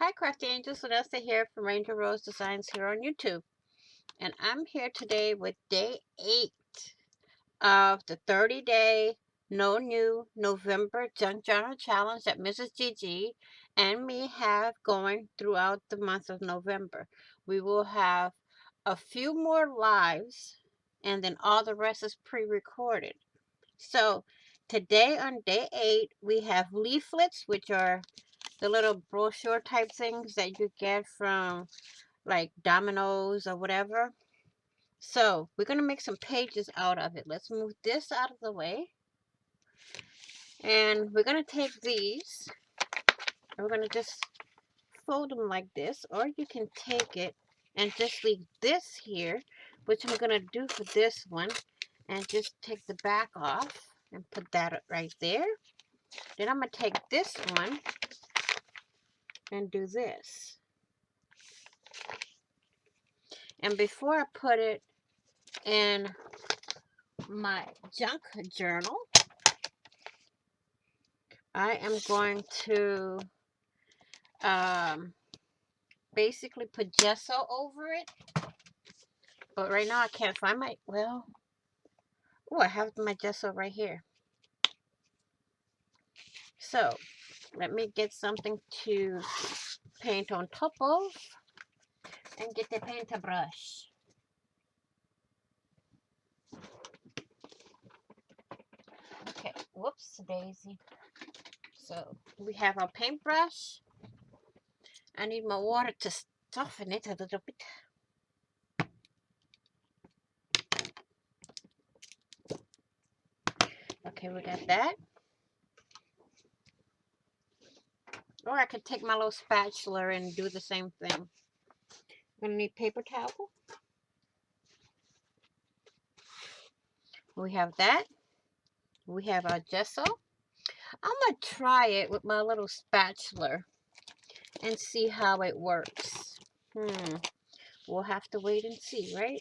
Hi Crafty Angels, Vanessa here from Ranger Rose Designs here on YouTube. And I'm here today with day 8 of the 30-day No New November Junk Journal Challenge that Mrs. Gigi and me have going throughout the month of November. We will have a few more lives and then all the rest is pre-recorded. So today on day 8 we have leaflets, which are the little brochure type things that you get from like Domino's or whatever. So we're going to make some pages out of it. Let's move this out of the way. And we're going to take these and we're going to just fold them like this. Or you can take it and just leave this here, which I'm going to do for this one. And just take the back off and put that right there. Then I'm going to take this one and do this. And before I put it in my junk journal, I am going to basically put gesso over it. But right now I can't find my, well, oh, I have my gesso right here. So let me get something to paint on top of and get the paintbrush. Okay, whoops, daisy. So we have our paintbrush. I need my water to soften it a little bit. Okay, we got that. Or I could take my little spatula and do the same thing. I'm gonna need paper towel. We have that. We have our gesso. I'm gonna try it with my little spatula and see how it works. We'll have to wait and see, right?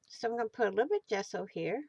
So I'm gonna put a little bit of gesso here.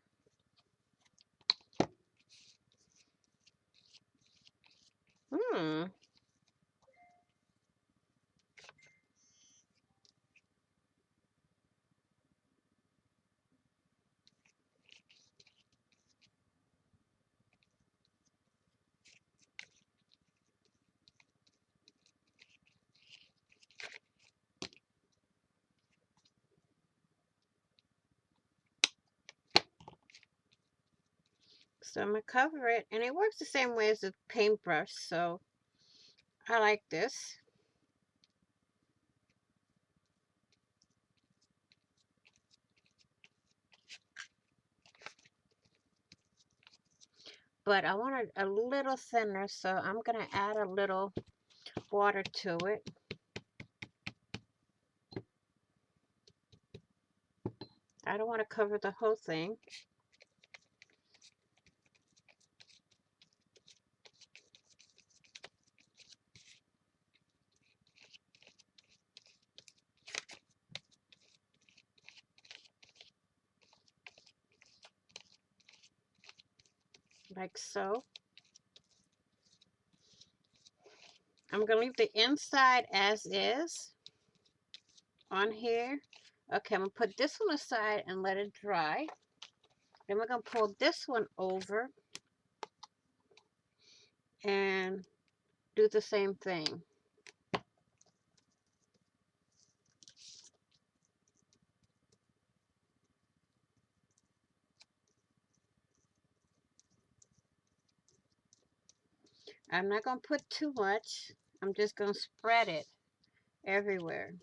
So I'm gonna cover it, and it works the same way as a paintbrush, so I like this. But I want it a little thinner, so I'm gonna add a little water to it. I don't want to cover the whole thing. Like so. I'm going to leave the inside as is on here. Okay, I'm going to put this one aside and let it dry. Then we're going to pull this one over and do the same thing. I'm not going to put too much. I'm just going to spread it everywhere.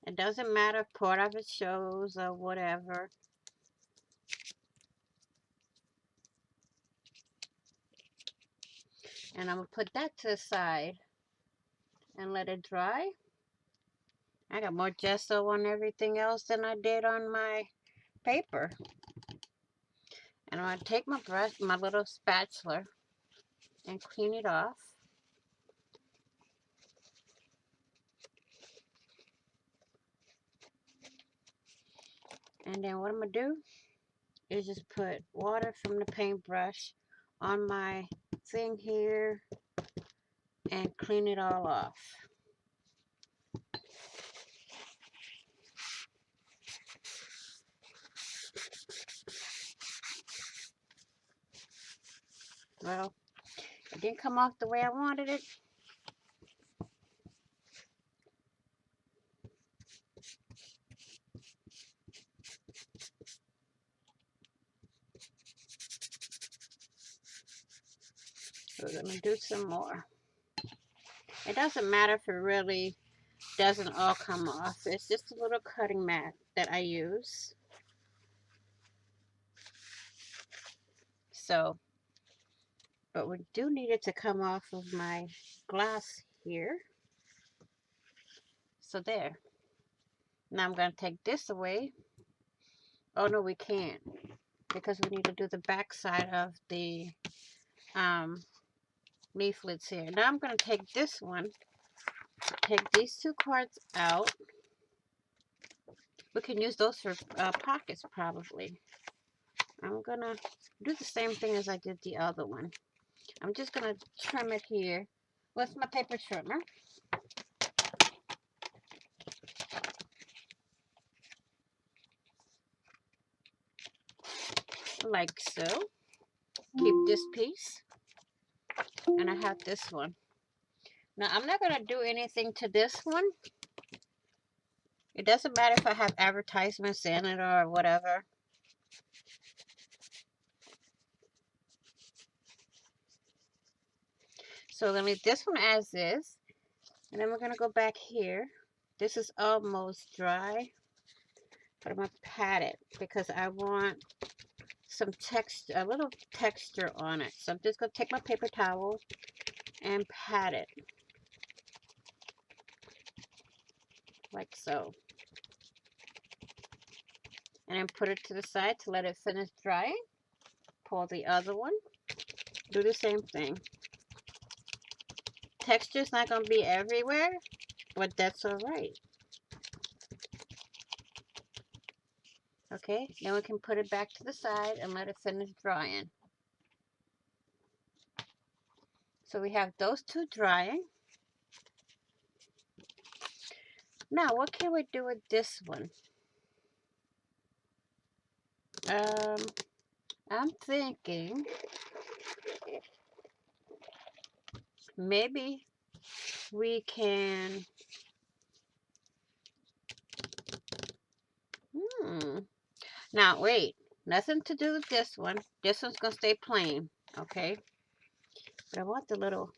It doesn't matter if part of it shows or whatever. And I'm going to put that to the side and let it dry. I got more gesso on everything else than I did on my paper. And I'm going to take my brush, my little spatula, and clean it off. And then what I'm going to do is just put water from the paintbrush on my thing here and clean it all off. Well, it didn't come off the way I wanted it. So we're going to do some more. It doesn't matter if it really doesn't all come off. It's just a little cutting mat that I use. So, but we do need it to come off of my glass here. So there. Now I'm going to take this away. Oh no, we can't, because we need to do the back side of the leaflets here. Now I'm going to take this one, take these two cards out. We can use those for pockets probably. I'm going to do the same thing as I did the other one. I'm just going to trim it here with my paper trimmer. Like so. Keep this piece. And I have this one. Now I'm not going to do anything to this one. It doesn't matter if I have advertisements in it or whatever. So we're going to leave this one as is. And then we're going to go back here. This is almost dry. But I'm going to pat it because I want some texture, a little texture on it. So I'm just going to take my paper towel and pat it. Like so. And then put it to the side to let it finish drying. Pull the other one. Do the same thing. Texture's not going to be everywhere, but that's alright. Okay, then we can put it back to the side and let it finish drying. So we have those two drying. Now, what can we do with this one? I'm thinking maybe we can, now wait, nothing to do with this one. This one's going to stay plain, okay? But I want the little,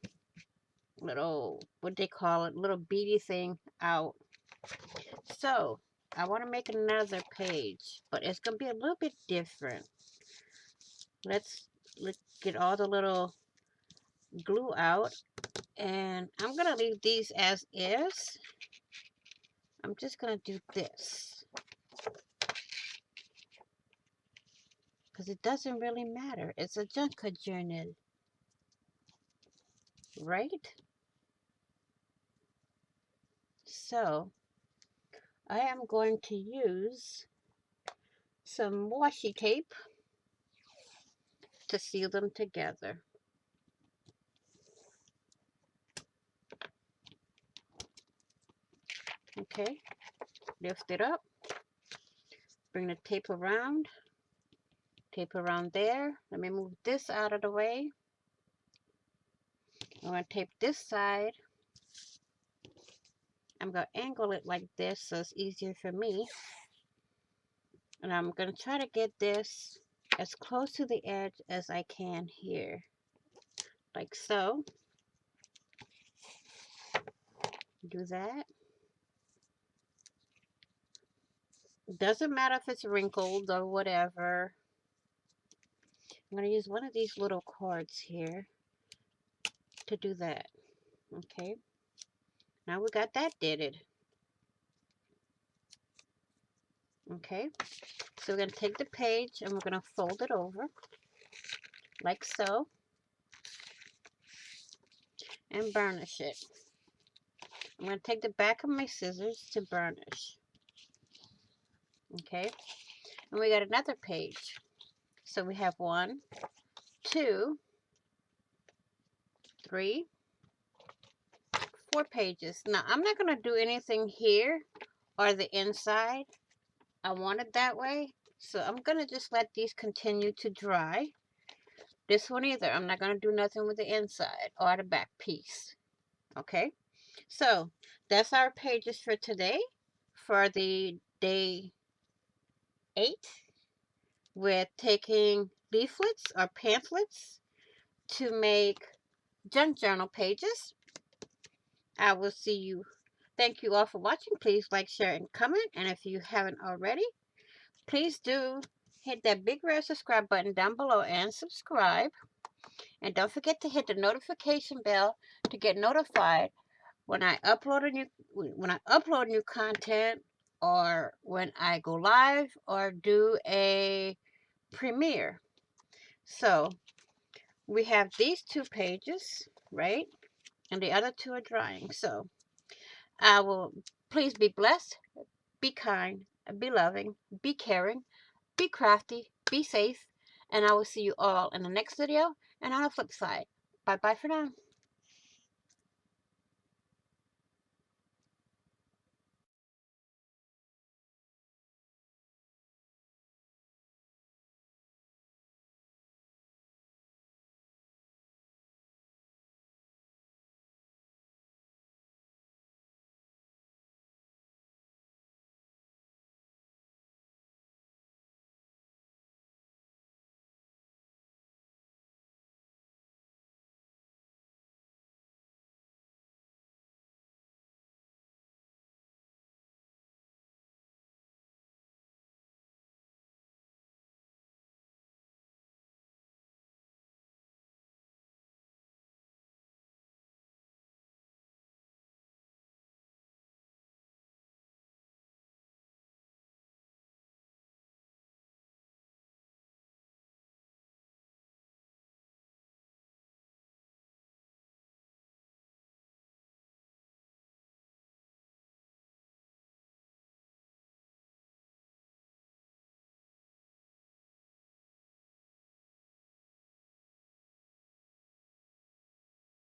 what they call it, little beady thing out. So, I want to make another page, but it's going to be a little bit different. Let's get all the little glue out, and I'm going to leave these as is. I'm just going to do this, because it doesn't really matter. It's a junker journal, right? So, I am going to use some washi tape to seal them together. Okay, lift it up, bring the tape around there. Let me move this out of the way. I'm going to tape this side. I'm going to angle it like this so it's easier for me. And I'm going to try to get this as close to the edge as I can here. Like so. Do that. Doesn't matter if it's wrinkled or whatever. I'm going to use one of these little cords here to do that. Okay. Now we got that did. Okay. So we're going to take the page and we're going to fold it over like so and burnish it. I'm going to take the back of my scissors to burnish. Okay. And we got another page. So we have 1, 2, 3, 4 pages. Now, I'm not going to do anything here or the inside. I want it that way. So I'm going to just let these continue to dry. This one either. I'm not going to do nothing with the inside or the back piece. Okay. So that's our pages for today for the day 8 with taking leaflets or pamphlets to make junk journal pages. I will see you. Thank you all for watching. Please like, share, and comment. And if you haven't already, please do hit that big red subscribe button down below and subscribe. And don't forget to hit the notification bell to get notified when I upload new content, or when I go live or do a premiere. So we have these 2 pages, right? And the other 2 are drying. So I will, please be blessed, be kind, be loving, be caring, be crafty, be safe, and I will see you all in the next video and on the flip side. Bye bye for now.